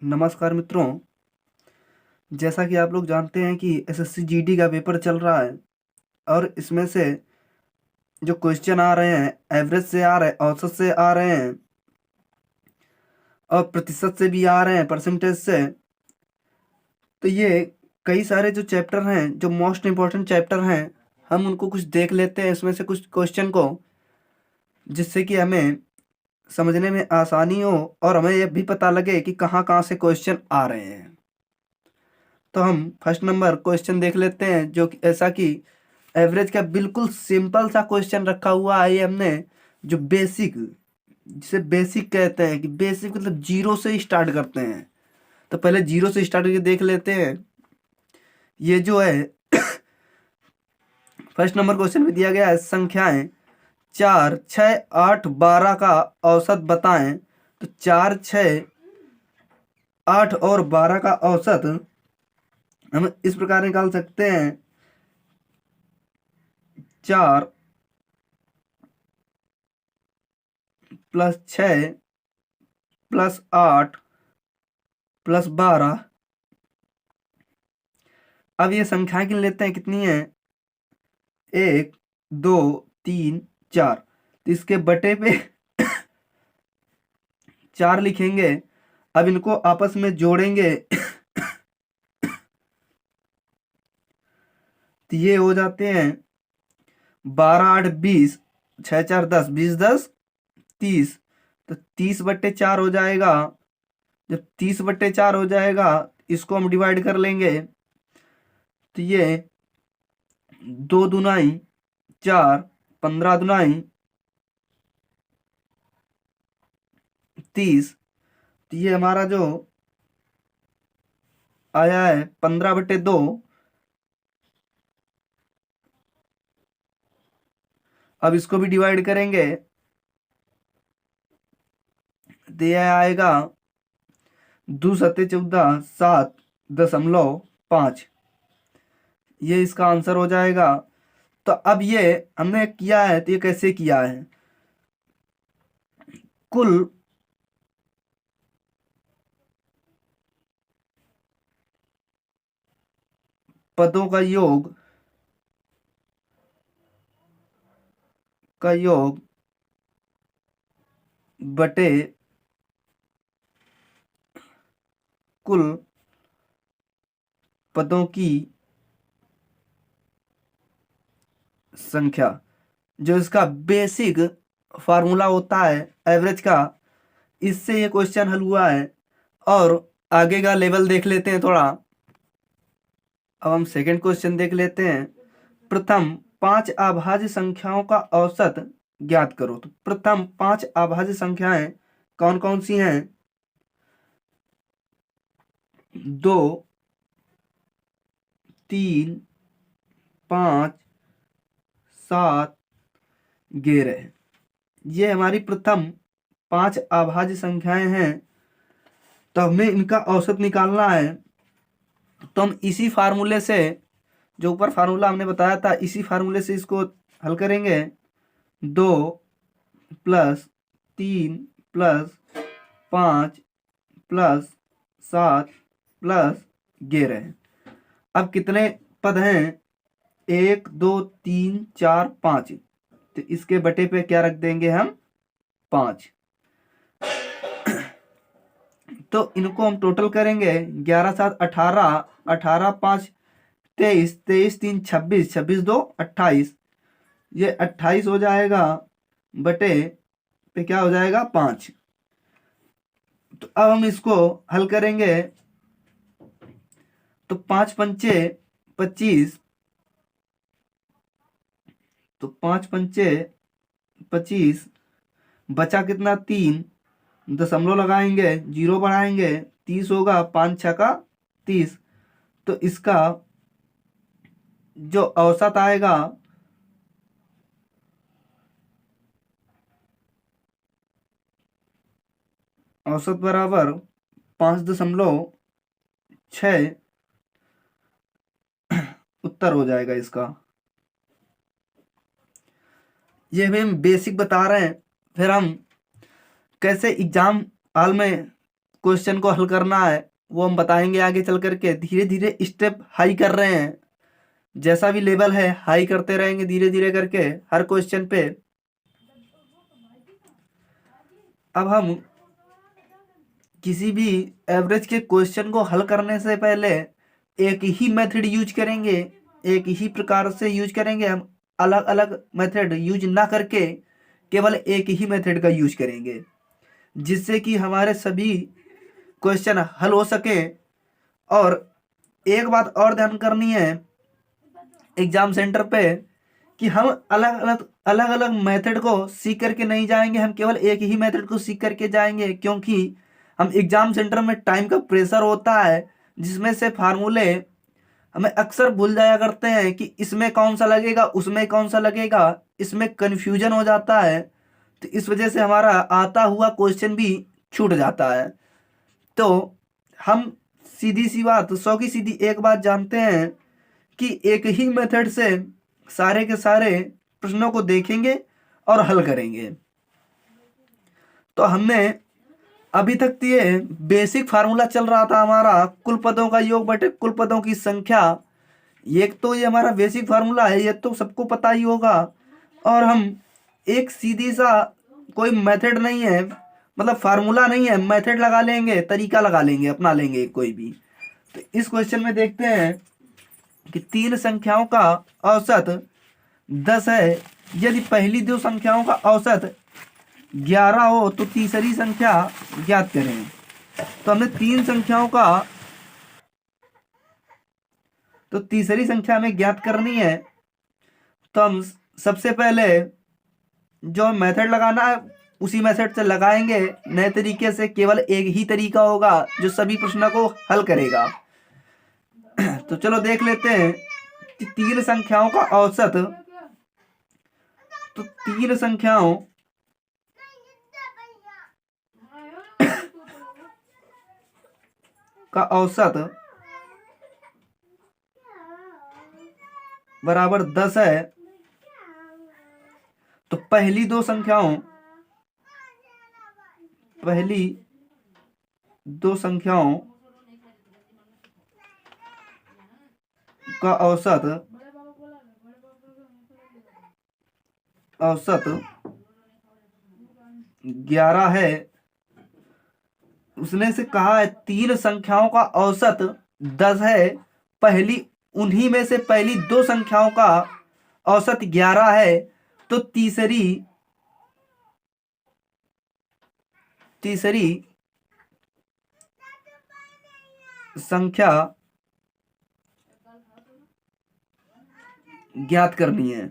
नमस्कार मित्रों। जैसा कि आप लोग जानते हैं कि एसएससी जीडी का पेपर चल रहा है और इसमें से जो क्वेश्चन आ रहे हैं एवरेज से आ रहे हैं, औसत से आ रहे हैं और प्रतिशत से भी आ रहे हैं, परसेंटेज से। तो ये कई सारे जो चैप्टर हैं, जो मोस्ट इम्पोर्टेंट चैप्टर हैं, हम उनको कुछ देख लेते हैं इसमें से कुछ क्वेश्चन को, जिससे कि हमें समझने में आसानी हो और हमें यह भी पता लगे कि कहाँ कहाँ से क्वेश्चन आ रहे हैं। तो हम फर्स्ट नंबर क्वेश्चन देख लेते हैं, जो कि ऐसा कि एवरेज का बिल्कुल सिंपल सा क्वेश्चन रखा हुआ है। ये हमने जो बेसिक, जिसे बेसिक कहते हैं, कि बेसिक मतलब जीरो से स्टार्ट करते हैं। तो पहले जीरो से स्टार्ट करके देख लेते हैं। ये जो है फर्स्ट नंबर क्वेश्चन में दिया गया है, संख्याएं 4, 6, 8, 12 का औसत बताएं। तो 4, 6, 8 और 12 का औसत हम इस प्रकार निकाल सकते हैं। 4 प्लस 6 प्लस 8 प्लस 12। अब ये संख्या गिन लेते हैं, कितनी है? 1, 2, 3, 4। तो इसके बटे पे 4 लिखेंगे। अब इनको आपस में जोड़ेंगे तो ये हो जाते हैं 12, 8, 20, 6, 4, 10, 20, 10, 30। तो 30/4 हो जाएगा। जब 30/4 हो जाएगा, इसको हम डिवाइड कर लेंगे। तो ये 2 दुनाई 4, 15 दुनाई 30। तो ये हमारा जो आया है 15/2। अब इसको भी डिवाइड करेंगे तो यह आएगा 2 सत्ते 14, 7.5। ये इसका आंसर हो जाएगा। तो अब ये हमने किया है, तो ये कैसे किया है? कुल पदों का योग बटे कुल पदों की संख्या, जो इसका बेसिक फार्मूला होता है एवरेज का, इससे ये क्वेश्चन हल हुआ है। और आगे का लेवल देख लेते हैं थोड़ा। अब हम सेकंड क्वेश्चन देख लेते हैं। प्रथम 5 अभाज्य संख्याओं का औसत ज्ञात करो। तो प्रथम 5 अभाज्य संख्याएं कौन कौन सी हैं? 2, 3, 5, 7, 11। ये हमारी प्रथम 5 अभाज्य संख्याएं हैं। तो हमें इनका औसत निकालना है। तो हम इसी फार्मूले से, जो ऊपर फार्मूला हमने बताया था, इसी फार्मूले से इसको हल करेंगे। 2 प्लस 3 प्लस 5 प्लस 7 प्लस 11। अब कितने पद हैं? 1, 2, 3, 4, 5। तो इसके बटे पे क्या रख देंगे हम? 5। तो इनको हम टोटल करेंगे। 11, 7, 18, 18, 5, 23, 23, 3, 26, 26, 2, 28। ये 28 हो जाएगा, बटे पे क्या हो जाएगा? 5। तो अब हम इसको हल करेंगे। तो 5 पंचे 25। तो 5 पंचे 25, बचा कितना? 3। दशमलव लगाएंगे, जीरो बढ़ाएंगे, 30 होगा। 5 6 का 30। तो इसका जो औसत आएगा, औसत बराबर 5.6 उत्तर हो जाएगा इसका। ये हम बेसिक बता रहे हैं। फिर हम कैसे एग्जाम हॉल में क्वेश्चन को हल करना है वो हम बताएंगे आगे चल करके। धीरे धीरे स्टेप हाई कर रहे हैं, जैसा भी लेवल है हाई करते रहेंगे धीरे धीरे करके हर क्वेश्चन पे। अब हम किसी भी एवरेज के क्वेश्चन को हल करने से पहले एक ही मेथड यूज करेंगे, एक ही प्रकार से यूज करेंगे। हम अलग अलग मेथड यूज ना करके केवल एक ही मेथड का यूज करेंगे, जिससे कि हमारे सभी क्वेश्चन हल हो सके। और एक बात और ध्यान करनी है एग्जाम सेंटर पे कि हम अलग अलग मेथड को सीख करके नहीं जाएंगे, हम केवल एक ही मेथड को सीख करके जाएंगे। क्योंकि हम एग्जाम सेंटर में टाइम का प्रेशर होता है, जिसमें से फार्मूले हमें अक्सर भूल जाया करते हैं कि इसमें कौन सा लगेगा उसमें कौन सा लगेगा, इसमें कन्फ्यूजन हो जाता है। तो इस वजह से हमारा आता हुआ क्वेश्चन भी छूट जाता है। तो हम सीधी सी बात, 100 की सीधी एक बात जानते हैं कि एक ही मेथड से सारे के सारे प्रश्नों को देखेंगे और हल करेंगे। तो हमने अभी तक तो ये बेसिक फार्मूला चल रहा था हमारा कुल पदों का योग बटे कुल पदों की संख्या। एक तो ये हमारा बेसिक फार्मूला है, ये तो सबको पता ही होगा। और हम एक सीधी सा कोई मेथड नहीं है, मतलब फार्मूला नहीं है, मेथड लगा लेंगे, तरीका लगा लेंगे, अपना लेंगे कोई भी। तो इस क्वेश्चन में देखते हैं कि तीन संख्याओं का औसत 10 है। यदि पहली दो संख्याओं का औसत 11 हो तो तीसरी संख्या ज्ञात करें। तो हमने तीन संख्याओं का, तो तीसरी संख्या हमें ज्ञात करनी है। तो हम सबसे पहले जो मेथड लगाना है उसी मेथड से लगाएंगे। नए तरीके से केवल एक ही तरीका होगा जो सभी प्रश्नों को हल करेगा। तो चलो देख लेते हैं कि तीन संख्याओं का औसत, तो तीन संख्याओं का औसत बराबर 10 है। तो पहली दो संख्याओं का औसत 11 है। उसने से कहा है तीन संख्याओं का औसत 10 है, पहली उन्हीं में से पहली दो संख्याओं का औसत 11 है। तो तीसरी संख्या ज्ञात करनी है।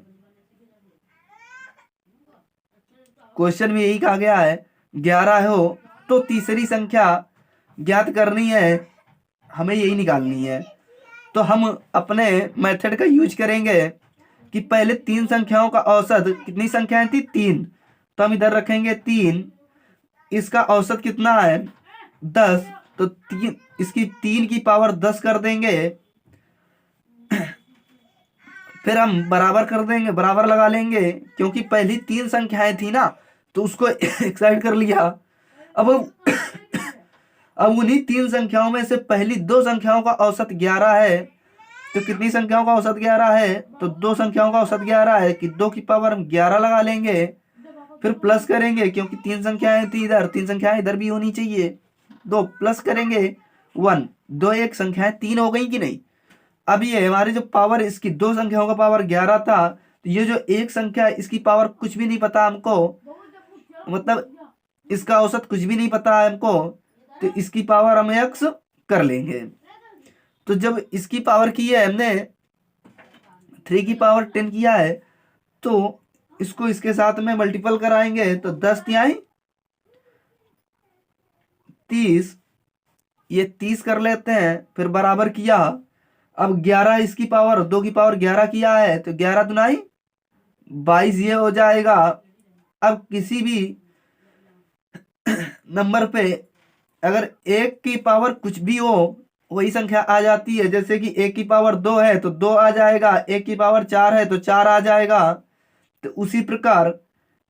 क्वेश्चन में यही कहा गया है 11 हो तो तीसरी संख्या ज्ञात करनी है, हमें यही निकालनी है। तो हम अपने मेथड का यूज करेंगे कि पहले तीन संख्याओं का औसत, कितनी संख्याएं थी? 3। तो हम इधर रखेंगे 3, इसका औसत कितना है? 10। तो इसकी 3 की पावर 10 कर देंगे। फिर हम बराबर कर देंगे, बराबर लगा लेंगे, क्योंकि पहली तीन संख्याएं थी ना, तो उसको एक साइड कर लिया। अब उन्हीं तीन संख्याओं में से पहली दो संख्याओं का औसत 11 है। तो कितनी संख्याओं का औसत 11 है? तो दो संख्याओं का औसत 11 है कि 2 की पावर हम 11 लगा लेंगे, फिर प्लस करेंगे, क्योंकि तीन संख्याएं थी इधर, तीन संख्याएं इधर भी होनी चाहिए। 2 प्लस करेंगे 1, 2 एक संख्याएं 3 हो गई कि नहीं? अब ये हमारी जो पावर, इसकी दो संख्याओं का पावर 11 था, तो ये जो एक संख्या है इसकी पावर कुछ भी नहीं पता हमको, मतलब इसका औसत कुछ भी नहीं पता है हमको, तो इसकी पावर हम x कर लेंगे। तो जब इसकी पावर की है हमने 3 की पावर 10 किया है, तो इसको इसके साथ में मल्टीपल कराएंगे तो 10 तिहाई 30, ये 30 कर लेते हैं, फिर बराबर किया। अब 11 इसकी पावर, 2 की पावर 11 किया है, तो 11 दुनाई 22 ये हो जाएगा। अब किसी भी नंबर पे अगर 1 की पावर कुछ भी हो वही संख्या आ जाती है। जैसे कि 1 की पावर 2 है तो 2 आ जाएगा, 1 की पावर 4 है तो 4 आ जाएगा। तो उसी प्रकार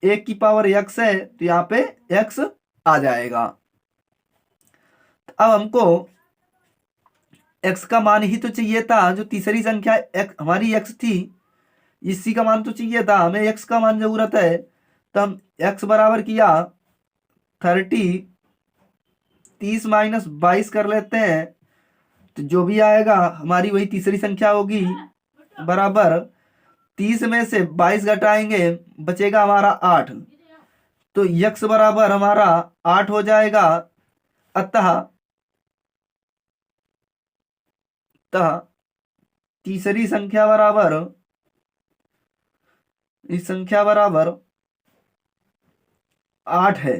1 की पावर x है तो यहाँ पे x आ जाएगा। अब हमको x का मान ही तो चाहिए था, जो तीसरी संख्या हमारी x थी, इसी का मान तो चाहिए था हमें, x का मान जरूरत है। तो हम x बराबर किया 30, 30 - 22 कर लेते हैं, तो जो भी आएगा हमारी वही तीसरी संख्या होगी, बराबर 30 में से 22 घटाएंगे, बचेगा हमारा 8। तो x बराबर हमारा 8 हो जाएगा। अतः तीसरी संख्या बराबर, इस संख्या बराबर 8 है।